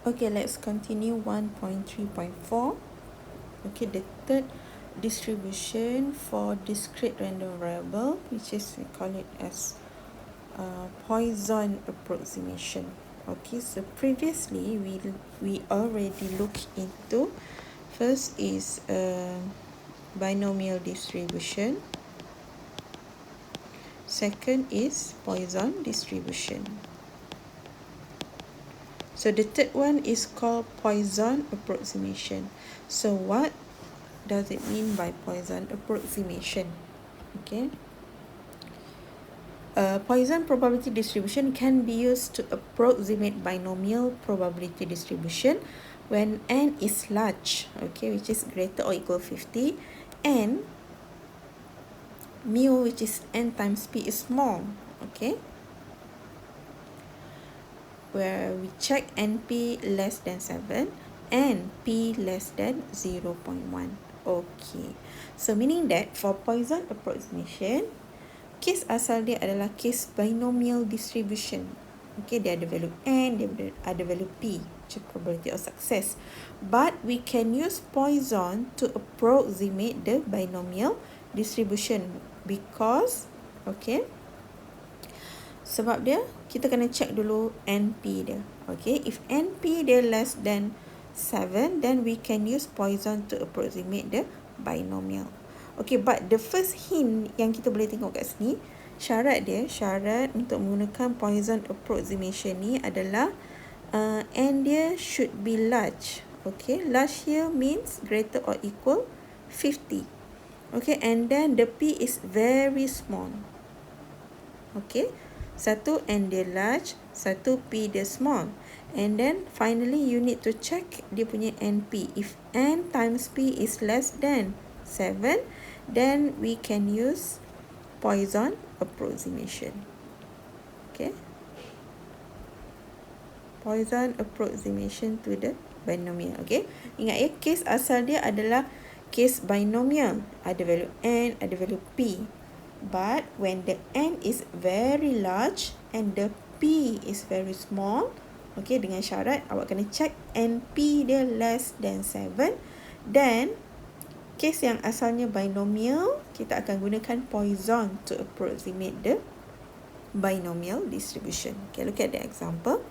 Okay, let's continue 1.3.4. Okay, the third distribution for discrete random variable, which is we call it as Poisson approximation. Okay, so previously we already looked into, first is binomial distribution, second is Poisson distribution. So the third one is called Poisson approximation. So what does it mean by Poisson approximation? Okay. Poisson probability distribution can be used to approximate binomial probability distribution when n is large, okay, which is greater or equal 50, and mu, which is n times p, is small, okay, where we check np less than 7 and p less than 0.1. Okay, so meaning that for Poisson approximation, kes asal dia adalah kes binomial distribution. Okay, dia ada value n, dia ada value p, which is probability of success. But we can use Poisson to approximate the binomial distribution because, okay, sebab dia, kita kena check dulu NP dia. Okay, if NP dia less than 7, then we can use Poisson to approximate the binomial. Okay, but the first hint yang kita boleh tengok kat sini, syarat untuk menggunakan Poisson approximation ni adalah n dia should be large. Okay, large here means greater or equal 50. Okay, and then the p is very small. Okay, satu n dia large, satu p dia small. And then finally you need to check dia punya NP. If n times p is less than 7, then we can use Poisson approximation. Okay, Poisson approximation to the binomial. Okay, ingat ya, kes asal dia adalah kes binomial, ada value n, ada value p. But when the n is very large and the p is very small, okay, dengan syarat awak kena check NP dia less than 7, then kes yang asalnya binomial, kita akan gunakan Poisson to approximate the binomial distribution. Okay, look at the example.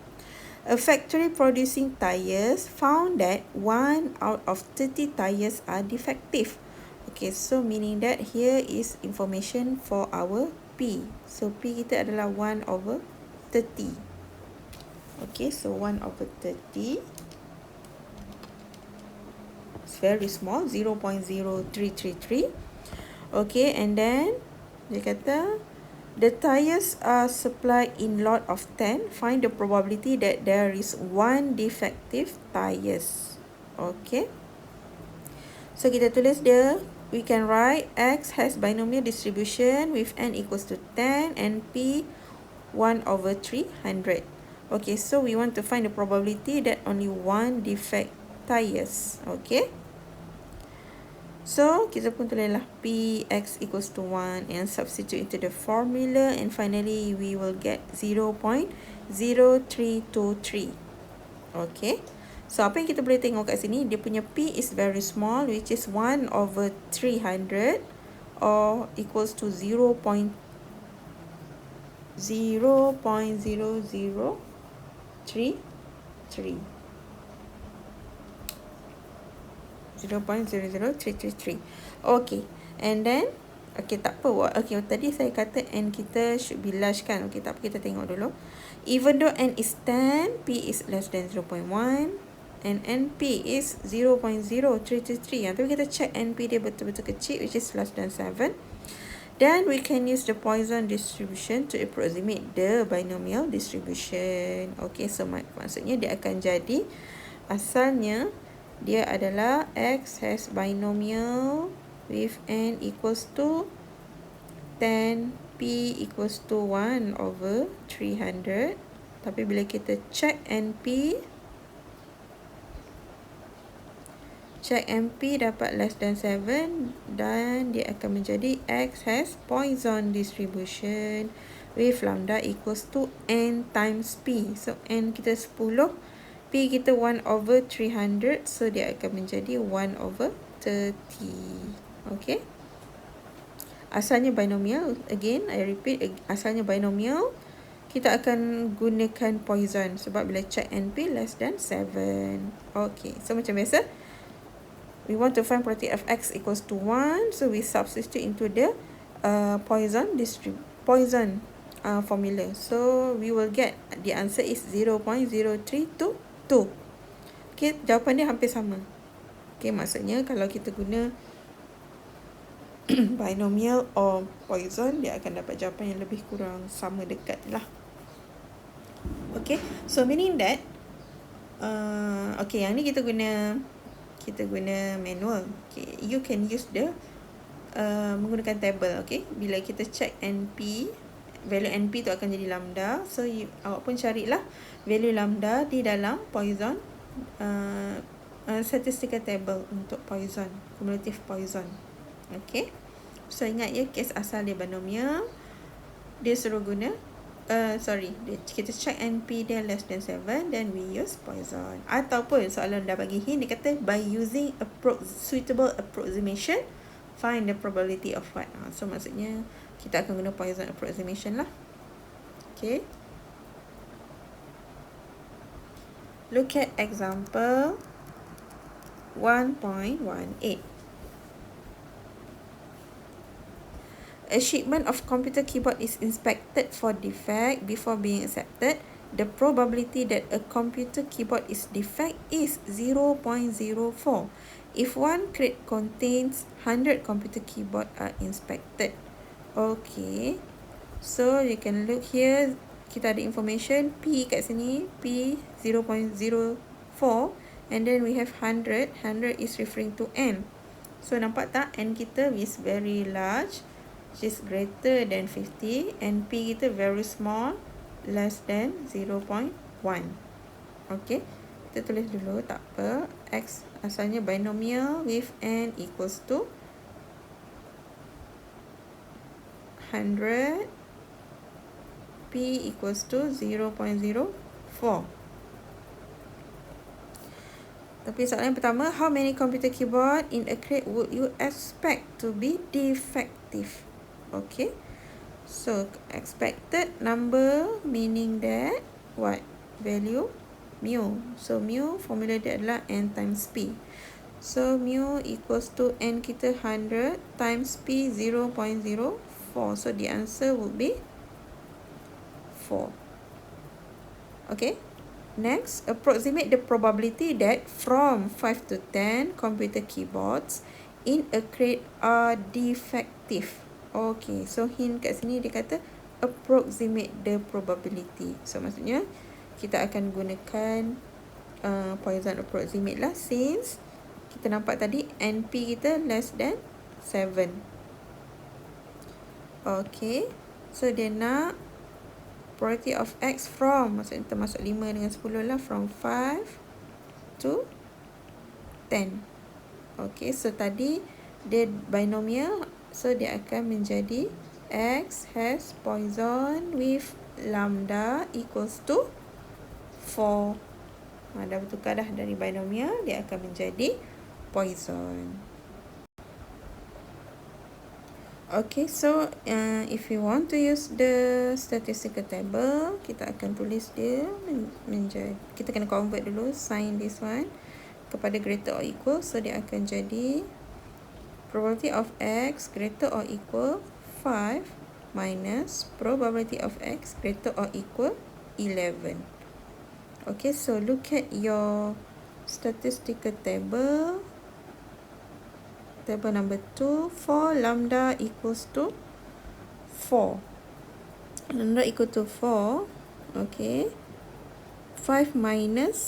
A factory producing tires found that 1 out of 30 tires are defective. Okay, so meaning that here is information for our P. So P kita adalah 1 over 30. Okay, so 1 over 30. It's very small, 0.0333. Okay, and then dia kata, the tires are supplied in lot of 10. Find the probability that there is 1 defective tires. Okay. So kita tulis dia, we can write X has binomial distribution with n equals to 10 and P 1 over 300. Okay, so we want to find the probability that only 1 defect tires. Okay. So, kita pun tulislah Px equals to 1 and substitute into the formula, and finally we will get 0.0323. Okay. So, apa yang kita boleh tengok kat sini, dia punya P is very small, which is 1 over 300 or equals to 0.0033. 0.00333. Okay, and then okay, tak apa. Okay, tadi saya kata n kita should be large kan. Okay, tak apa, kita tengok dulu. Even though n is 10, p is less than 0.1 and np is 0.0333. Tapi kita check np dia betul-betul kecil, which is less than 7. Then we can use the Poisson distribution to approximate the binomial distribution. Okay, so maksudnya dia akan jadi, asalnya dia adalah X has binomial with n equals to 10, P equals to 1 over 300. Tapi bila kita check NP, check NP dapat less than 7, dan dia akan menjadi X has Poisson distribution with lambda equals to n times P. So n kita 10, P kita 1 over 300, so dia akan menjadi 1 over 30. Okay. Asalnya binomial, again, I repeat, asalnya binomial, kita akan gunakan Poisson sebab bila check NP less than 7. Okay, so macam biasa, we want to find probability of x equals to 1, so we substitute into the Poisson formula. So we will get the answer is 0.0322. Okay, jawapan dia hampir sama. Okay, maksudnya kalau kita guna binomial or Poisson, dia akan dapat jawapan yang lebih kurang sama dekat lah. Okay, so meaning that okay, yang ni kita guna manual. Okay, you can use the menggunakan table. Okay, bila kita check NP, value NP tu akan jadi lambda. So awak pun carilah value lambda di dalam Poisson statistical table untuk Poisson, cumulative Poisson. Okay, so ingat ya, kes asal dia binomial, dia suruh guna kita check NP dia less than 7, then we use Poisson. Ataupun soalan dah bagi hint, dia kata by using suitable approximation find the probability of what. So maksudnya kita akan guna Poisson approximation lah. Okay, look at example 1.18. A shipment of computer keyboard is inspected for defect before being accepted. The probability that a computer keyboard is defect is 0.04. If one crate contains 100 computer keyboard are inspected. Okay, so you can look here, kita ada information P kat sini, P 0.04, and then we have 100 is referring to N. So nampak tak, N kita is very large, which is greater than 50, and P kita very small, less than 0.1. Okay, kita tulis dulu, tak apa. X asalnya binomial with N equals to 100, P equals to 0.04. Tapi soalan pertama, how many computer keyboard in a crate would you expect to be defective? Okay, so expected number meaning that what? Value mu. So mu formula dia adalah N times P. So mu equals to N kita 100 times P 0.04. So the answer would be 4. Okay, next, approximate the probability that from 5 to 10 computer keyboards in a crate are defective. Okay, so hint kat sini dia kata approximate the probability. So maksudnya kita akan gunakan Poisson approximate lah, since kita nampak tadi NP kita less than 7. Okay, so dia nak probability of X from, maksudnya termasuk 5 dengan 10 lah, from 5 to 10. Okay, so tadi dia binomial, so dia akan menjadi X has Poisson with lambda equals to 4. Dah bertukar dah dari binomial, dia akan menjadi Poisson. Okay, so if you want to use the statistical table, kita akan tulis dia menjadi, kita kena convert dulu sign this one kepada greater or equal, so dia akan jadi probability of X greater or equal 5 minus probability of X greater or equal 11. Okay, so look at your statistical table. Table number 2, for lambda equals to 4. Lambda equal to 4. Okay, 5 minus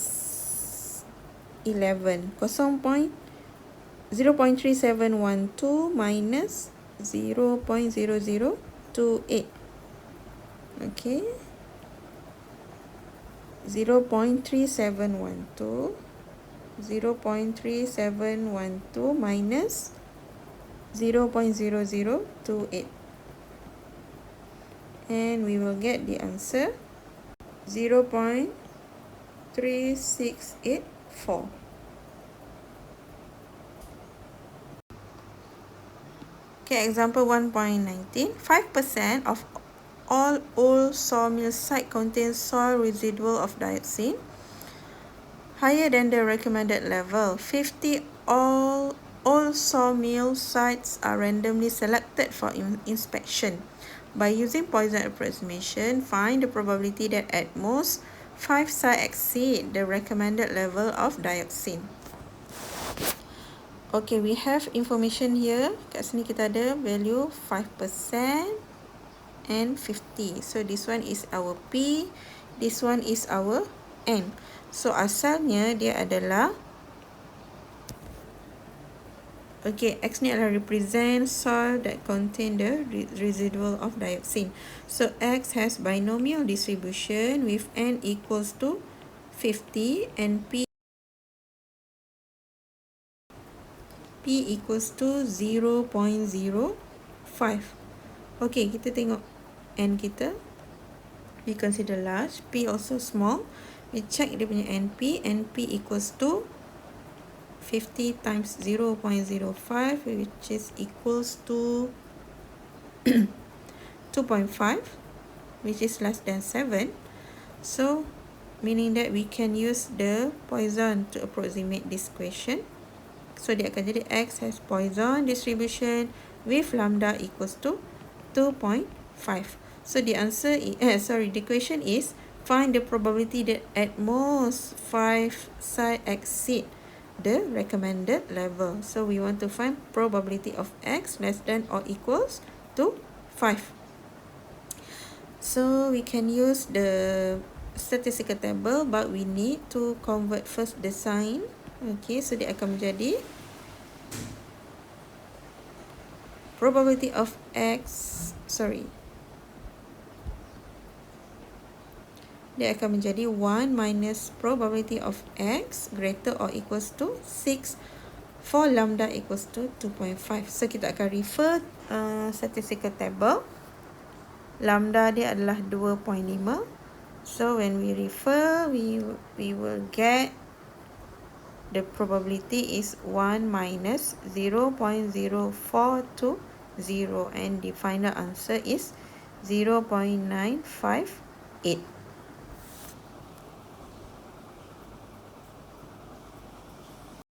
11, 0.3712 minus 0.0028. Okay, 0.3712 minus 0.0028, and we will get the answer 0.0028. 3684. Okay, example 1.19. 5% of all old sawmill site contains soil residual of dioxin higher than the recommended level. 50 all sawmill sites are randomly selected for inspection. By using Poisson approximation, find the probability that at most 5 sites exceed the recommended level of dioxin. Okay, we have information here. Kat sini kita ada value 5% and 50. So this one is our P, this one is our N. So asalnya dia adalah, okay, X ni adalah represent soil that contain the residual of dioxin. So X has binomial distribution with N equals to 50 and P equals to 0.05. Okay, kita tengok N kita. We consider large. P also small. We check dia punya NP. NP equals to 50 times 0.05, which is equals to 2.5, which is less than 7. So, meaning that we can use the Poisson to approximate this question. So, dia akan jadi X has Poisson distribution with lambda equals to 2.5. So, the answer is, the question is, find the probability that at most 5 sites exceed the recommended level. So, we want to find probability of X less than or equals to 5. So, we can use the statistical table, but we need to convert first the sign. Okay, so dia akan menjadi probability of X, dia akan menjadi 1 minus probability of X greater or equals to 6 for lambda equals to 2.5. So, kita akan refer statistical table. Lambda dia adalah 2.5. So, when we refer, we will get the probability is 1 minus 0.0420, and the final answer is 0.958.